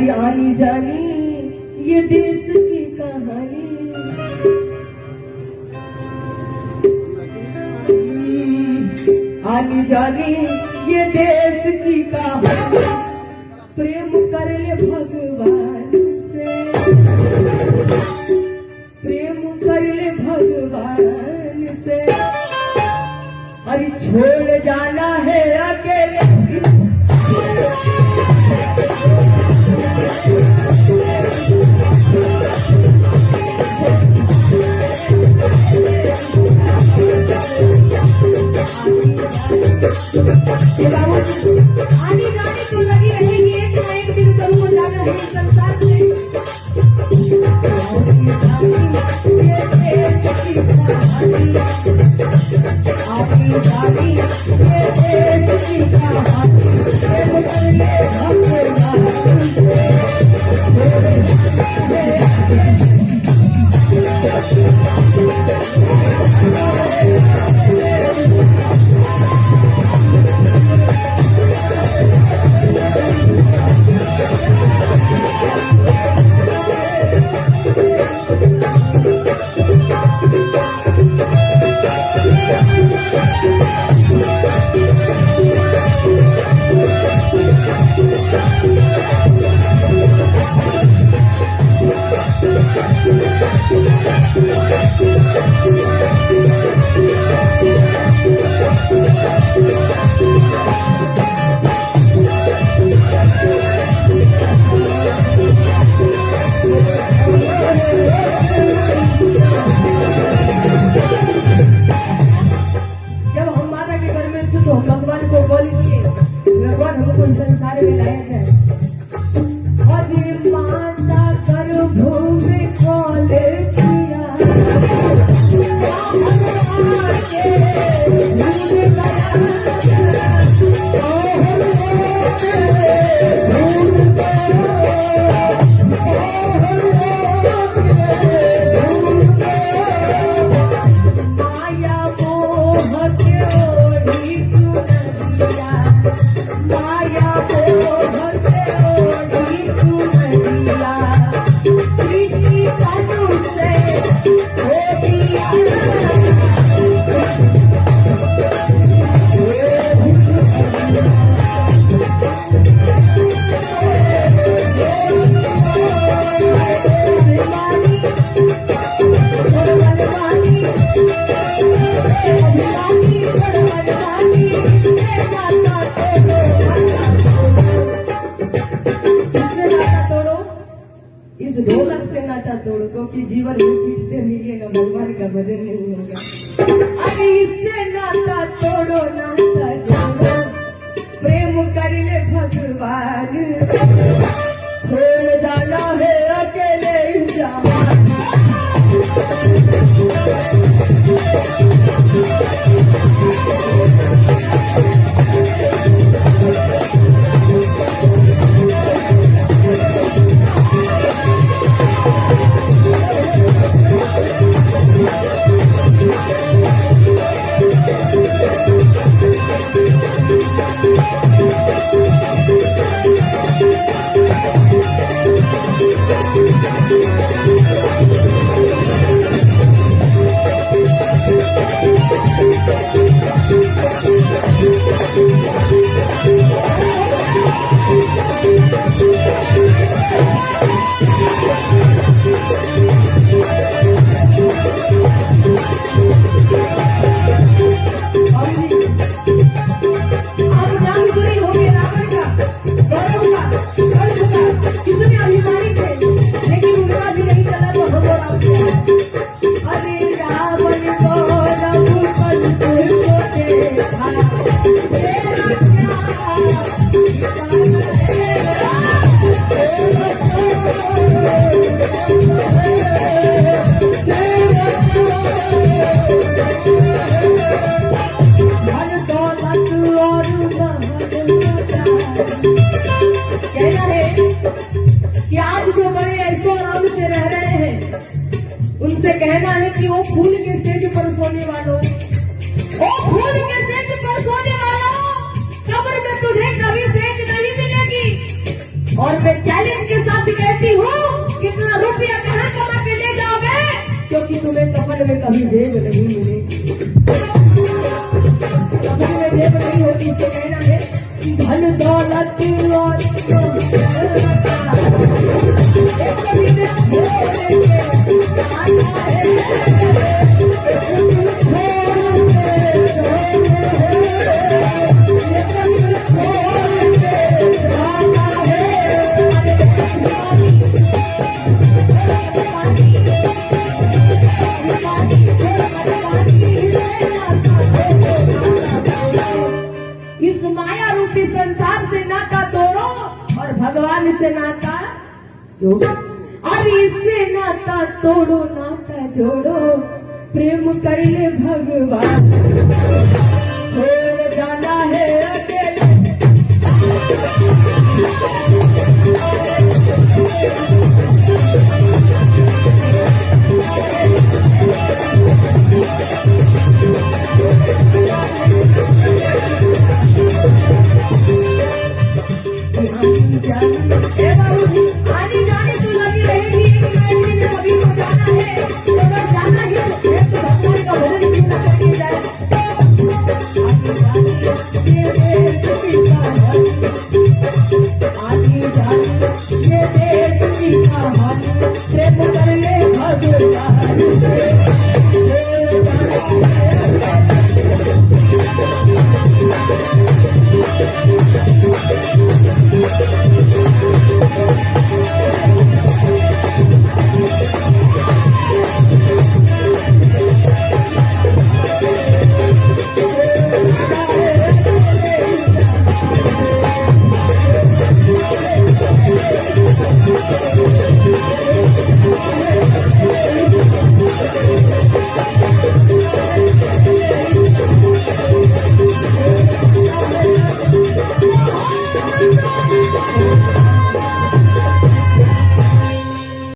अरे आनी जानी ये देश की कहानी, आनी जानी ये देश की कहानी, प्रेम कर ले भगवान से, प्रेम कर ले भगवान से। अरे छोड़ जाना है अकेले आनी जानी तो लगी रहेगी, एक ना एक दिन जरूर जाना है संसार से। आनी जानी ये देश की कहानी, प्रेम कर ले भगवान से। तो भगवान को बोल किए, भगवान हमको इस संसार में लाया है। अरे माता गर्भ में खोले किया, माया मोह के ओढ़ी सुनरिया, माया मोह के ओढ़ी सुनरिया, सृष्टि तनु से हो दिया। इस ढोलक से नाता तोड़ो, क्योंकि जीवन में पीटते रहिएगा, भगवान का भजन नहीं होगा। अरे इससे नाता तोड़ो, नाता जोड़ो, प्रेम कर ले भगवान से। छोड़ जाना है अकेले जहान, उनसे कहना है कि वो फूल के सेज पर सोने वालों, ओ फूल के सेज पर सोने वालों, कब्र में तुझे कभी सेज नहीं मिलेगी। और मैं चैलेंज के क्योंकि तुम्हें कफन में कभी जेब नहीं मिलेगी। कफन में जेब नहीं होती, इससे कहना है धन दौलत और इस माया रूपी संसार से नाता तोड़ो और भगवान से नाता जोड़ो। और इससे नाता तोड़ो नाता जोड़ो, प्रेम कर ले भगवान, छोड़ जाना है अकेले।